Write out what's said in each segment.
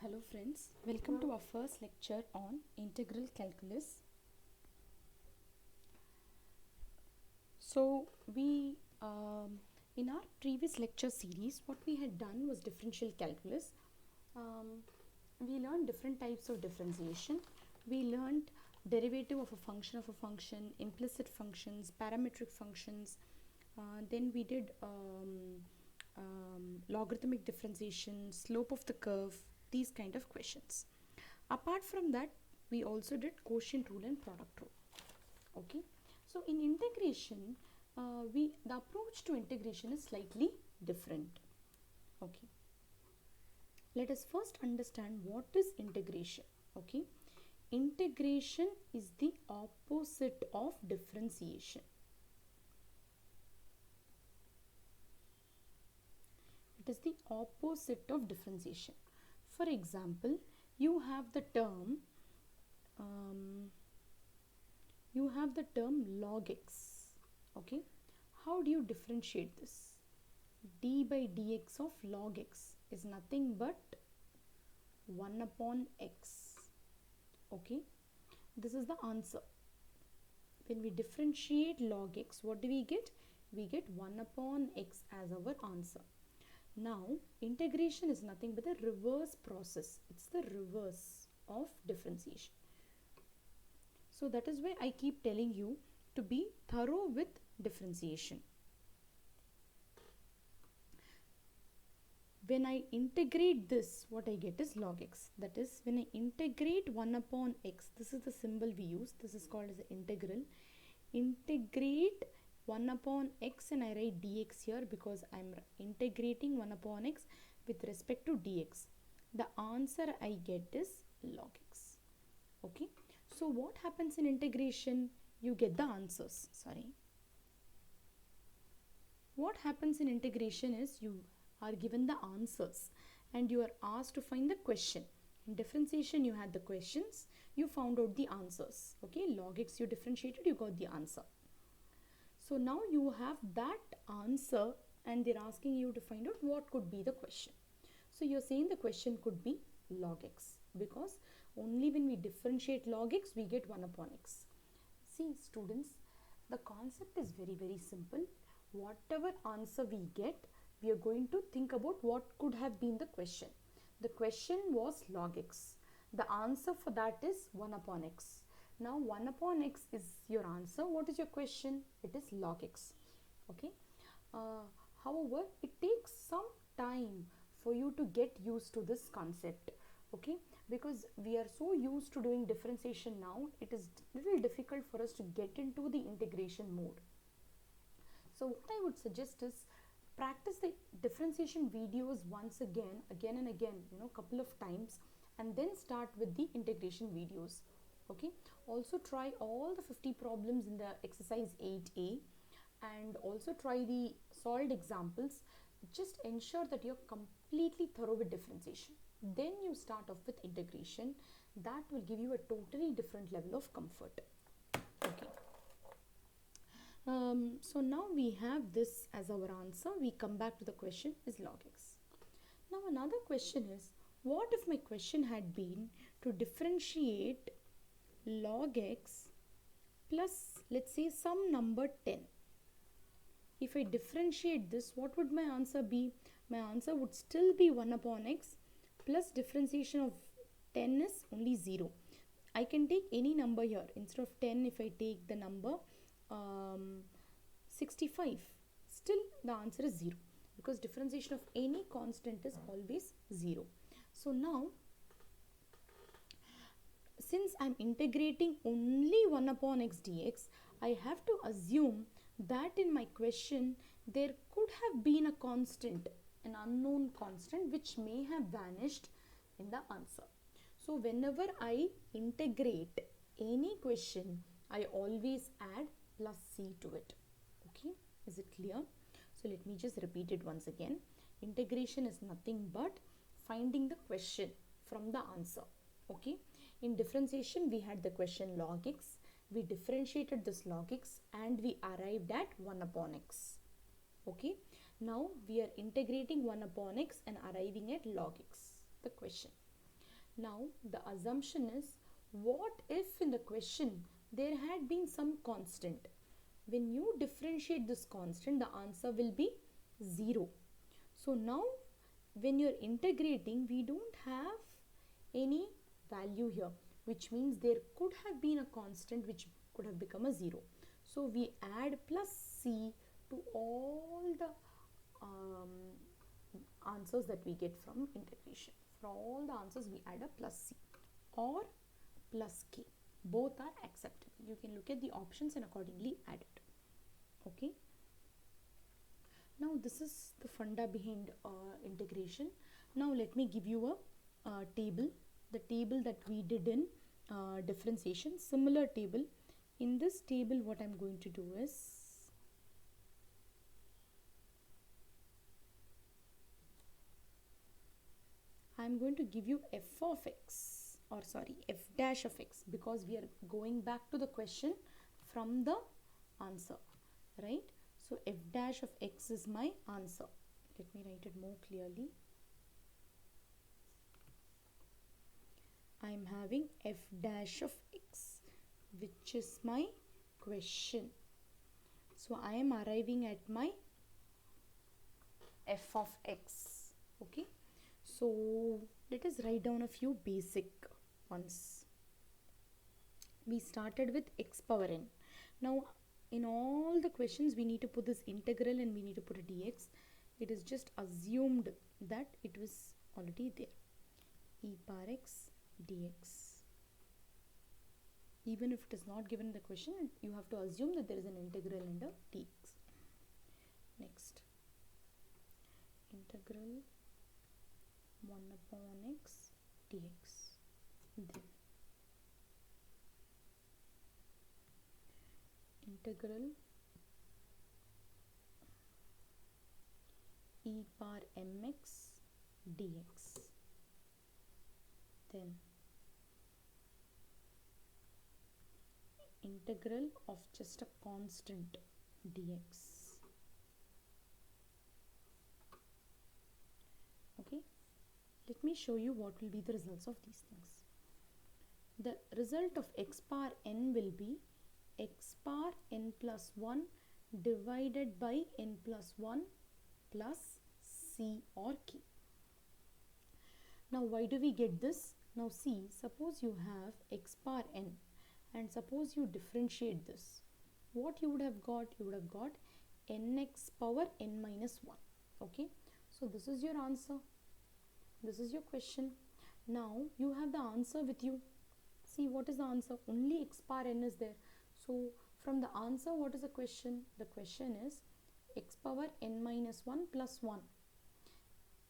Hello friends, welcome to our first lecture on integral calculus. So in our previous lecture series, what we had done was differential calculus. We learned different types of differentiation. We learned derivative of a function, implicit functions, parametric functions. Then we did logarithmic differentiation, slope of the curve, these kind of questions. Apart from that, we also did quotient rule and product rule. Okay, so in integration, the approach to integration is slightly different. Okay, let us first understand what is integration. Okay, integration is the opposite of differentiation. It is the opposite of differentiation. For example, you have the term log x. Okay, how do you differentiate this? D by dx of log x is nothing but 1 upon x. Okay, this is the answer. When we differentiate log x, what do we get? We get 1 upon x as our answer. Now, integration is nothing but the reverse process. It's the reverse of differentiation. So that is why I keep telling you to be thorough with differentiation. When I integrate this, what I get is log x. That is, when I integrate 1 upon x, this is the symbol we use. This is called as the integral. Integrate 1 upon x and I write dx here because I am integrating 1 upon x with respect to dx. The answer I get is log x. Okay. So what happens in integration? You get the answers. What happens in integration is you are given the answers and you are asked to find the question. In differentiation, you had the questions, you found out the answers. Okay, log x you differentiated, you got the answer. So now you have that answer and they're asking you to find out what could be the question. So you're saying the question could be log x because only when we differentiate log x we get 1 upon x. See students, the concept is very simple. Whatever answer we get, we are going to think about what could have been the question. The question was log x. The answer for that is 1 upon x. Now 1 upon x is your answer. What is your question? It is log x. Okay. However, it takes some time for you to get used to this concept. Okay, because we are so used to doing differentiation now, it is little difficult for us to get into the integration mode. So what I would suggest is practice the differentiation videos once again and again, couple of times, and then start with the integration videos. Okay, also try all the 50 problems in the exercise 8a and also try the solved examples. Just ensure that you're completely thorough with differentiation. Then you start off with integration. That will give you a totally different level of comfort. Okay. So now we have this as our answer. We come back to the question is log x. Now another question is, what if my question had been to differentiate log x plus, let's say, some number 10. If I differentiate this, what would my answer be? My answer would still be 1 upon x plus differentiation of 10 is only 0. I can take any number here. Instead of 10, if I take the number 65, still the answer is 0 because differentiation of any constant is always 0. So now, since I am integrating only 1 upon x dx, I have to assume that in my question there could have been a constant, an unknown constant which may have vanished in the answer. So whenever I integrate any question, I always add plus c to it. Okay, is it clear? So let me just repeat it once again. Integration is nothing but finding the question from the answer. Okay, in differentiation we had the question log x, we differentiated this log x and we arrived at 1 upon x. Okay, now we are integrating 1 upon x and arriving at log x, the question. Now the assumption is, what if in the question there had been some constant? When you differentiate this constant, the answer will be 0. So now when you're integrating, we don't have any value here, which means there could have been a constant which could have become a 0. So we add plus c to all the answers that we get from integration. For all the answers, we add a plus c or plus k. Both are acceptable. You can look at the options and accordingly add it. Okay. Now this is the funda behind integration. Now let me give you a table, the table that we did in differentiation, similar table. In this table, what I'm going to do is, I'm going to give you f of x, or sorry, f dash of x, because we are going back to the question from the answer, right? So f dash of x is my answer. Let me write it more clearly. I am having f dash of x, which is my question. So I am arriving at my f of x. Okay. So let us write down a few basic ones. We started with x power n. Now in all the questions we need to put this integral and we need to put a dx. It is just assumed that it was already there. E power x dx. Even if it is not given in the question, you have to assume that there is an integral and a dx. Next, integral 1 upon x dx. Then integral e power mx dx. Then integral of just a constant dx. Okay, let me show you what will be the results of these things. The result of x power n will be x power n plus 1 divided by n plus 1 plus c or k. Now why do we get this? Now see, suppose you have x power n and suppose you differentiate this. What you would have got? You would have got nx power n minus 1. Okay, so this is your answer. This is your question. Now you have the answer with you. See, what is the answer? Only x power n is there. So from the answer, what is the question? The question is x power n minus 1 plus 1.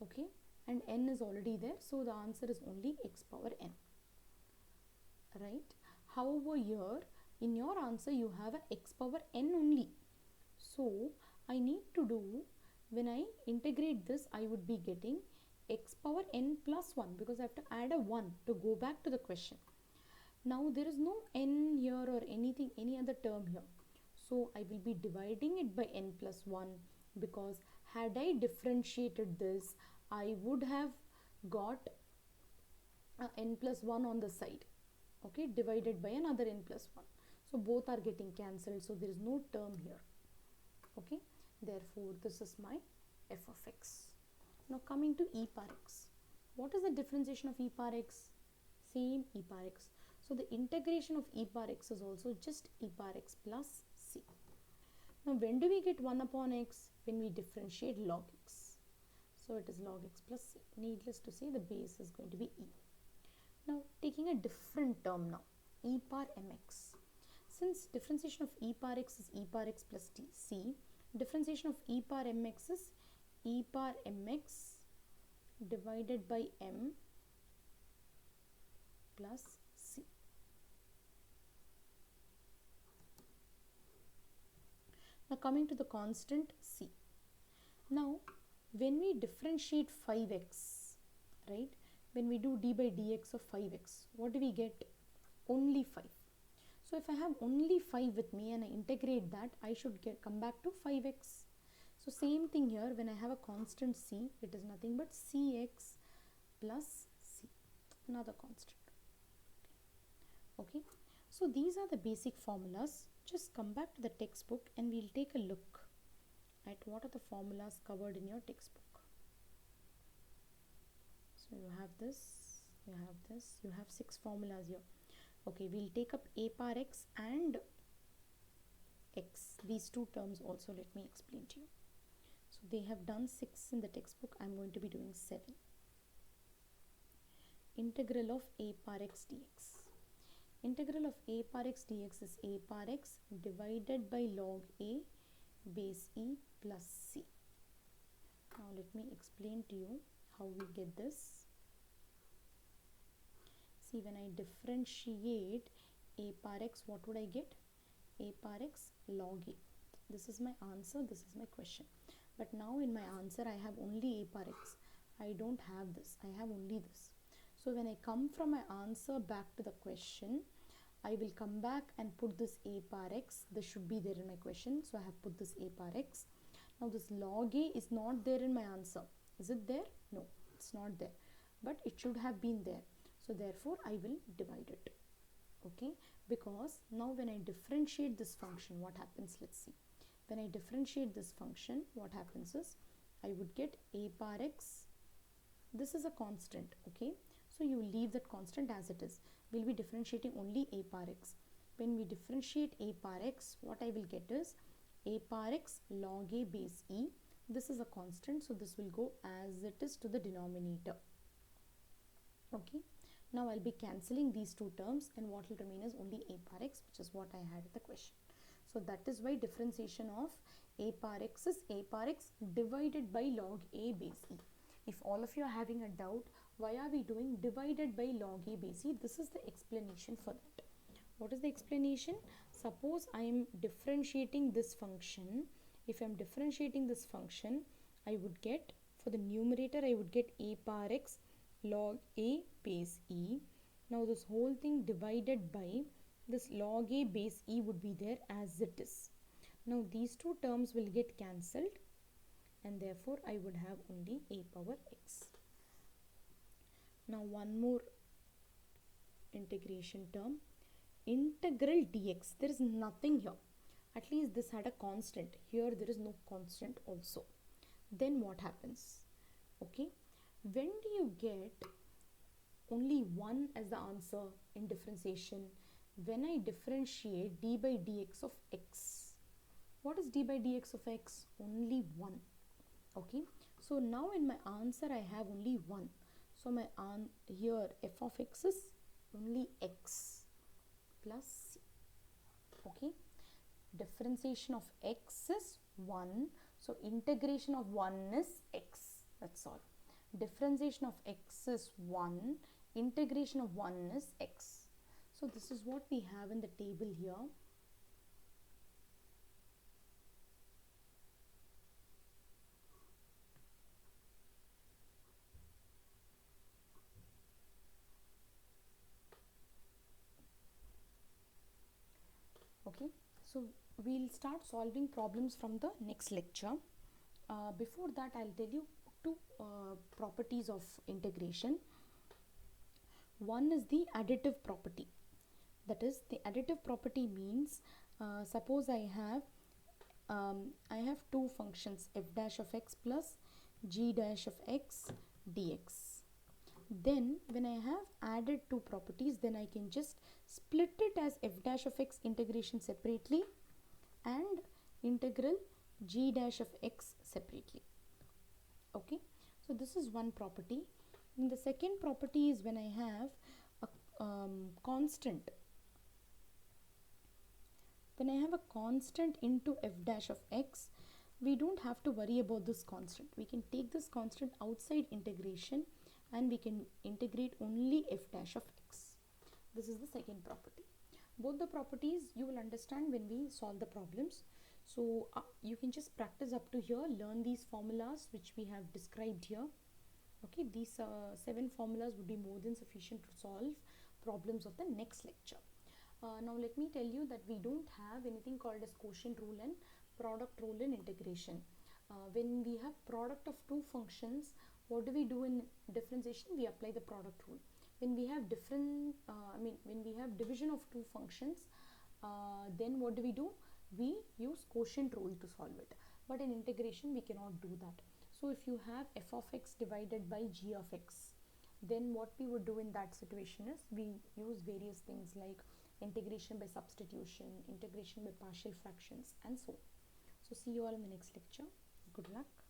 Okay, and n is already there, so the answer is only x power n. Right? However, here in your answer you have a x power n only. So I need to do, when I integrate this, I would be getting x power n plus 1, because I have to add a 1 to go back to the question. Now there is no n here or anything, any other term here. So I will be dividing it by n plus 1, because had I differentiated this, I would have got n plus 1 on the side. Okay, divided by another n plus 1. So both are getting cancelled, so there is no term here. Okay, therefore this is my f of x. Now coming to e power x. What is the differentiation of e power x? Same e power x. So the integration of e power x is also just e power x plus c. Now when do we get 1 upon x? When we differentiate log x. So it is log x plus c. Needless to say, the base is going to be e. Now taking a different term now, e power mx. Since differentiation of e power x is e power x plus c, differentiation of e power mx is e power mx divided by m plus c. Now coming to the constant c. Now when we differentiate 5x, right? When we do d by dx of 5x, what do we get? Only 5. So if I have only 5 with me and I integrate that, I should come back to 5x. So same thing here, when I have a constant c, it is nothing but cx plus c. another constant. Okay, so these are the basic formulas. Just come back to the textbook and we'll take a look at what are the formulas covered in your textbook. So you have this, you have this, you have 6 formulas here. Okay, we'll take up a power x and x, these two terms also. Let me explain to you. So they have done 6 in the textbook. I'm going to be doing 7. Integral of a power x dx. Integral of a power x dx is a power x divided by log a base e plus c. Now let me explain to you how we get this. See, when I differentiate a power x, what would I get? A power x log a. This is my answer, this is my question. But now in my answer I have only a power x. I don't have this, I have only this. So when I come from my answer back to the question, I will come back and put this a power x. This should be there in my question, so I have put this a power x. Now this log a is not there in my answer. Is it there? No, it's not there, but it should have been there. So therefore I will divide it. Okay, because now when I differentiate this function, what happens? Let's see. When I differentiate this function, what happens is I would get a power x. This is a constant. Okay, so you leave that constant as it is. We'll be differentiating only a power x. When we differentiate a power x, what I will get is a power x log a base e. This is a constant, so this will go as it is to the denominator. Okay, now I'll be cancelling these two terms, and what will remain is only a power x, which is what I had in the question. So that is why differentiation of a power x is a power x divided by log a base e. If all of you are having a doubt, why are we doing divided by log a base e? This is the explanation for that. What is the explanation? Suppose I am differentiating this function. If I am differentiating this function, I would get, for the numerator, I would get a power x log a base e. Now this whole thing divided by this log a base e would be there as it is. Now these two terms will get cancelled, and therefore I would have only a power x. Now one more integration term, integral dx. There is nothing here. At least this had a constant. Here there is no constant also. Then what happens? Okay, when do you get only 1 as the answer in differentiation? When I differentiate d by dx of x. What is d by dx of x? Only 1. Okay, so now in my answer I have only 1. So my here f of x is only x plus c. Okay, differentiation of x is 1. So integration of 1 is x. That's all. Differentiation of x is 1. Integration of 1 is x. So this is what we have in the table here. Okay, so we'll start solving problems from the next lecture. Before that, I'll tell you two properties of integration. One is the additive property. That is, the additive property means, suppose I have two functions, f dash of x plus g dash of x dx. Then when I have added two properties, then I can just split it as f dash of x integration separately and integral g dash of x separately. Okay, so this is one property. And the second property is when I have a constant. When I have a constant into f dash of x, we don't have to worry about this constant. We can take this constant outside integration and we can integrate only f dash of x. This is the second property. Both the properties you will understand when we solve the problems. So you can just practice up to here, learn these formulas which we have described here. Okay, these 7 formulas would be more than sufficient to solve problems of the next lecture. Now let me tell you that we don't have anything called as quotient rule and product rule in integration. When we have product of two functions, what do we do in differentiation? We apply the product rule. When we have different when we have division of two functions, then what do? We use quotient rule to solve it. But in integration we cannot do that. So if you have f of x divided by g of x, then what we would do in that situation is we use various things like integration by substitution, integration by partial fractions, and so on. So see you all in the next lecture. Good luck.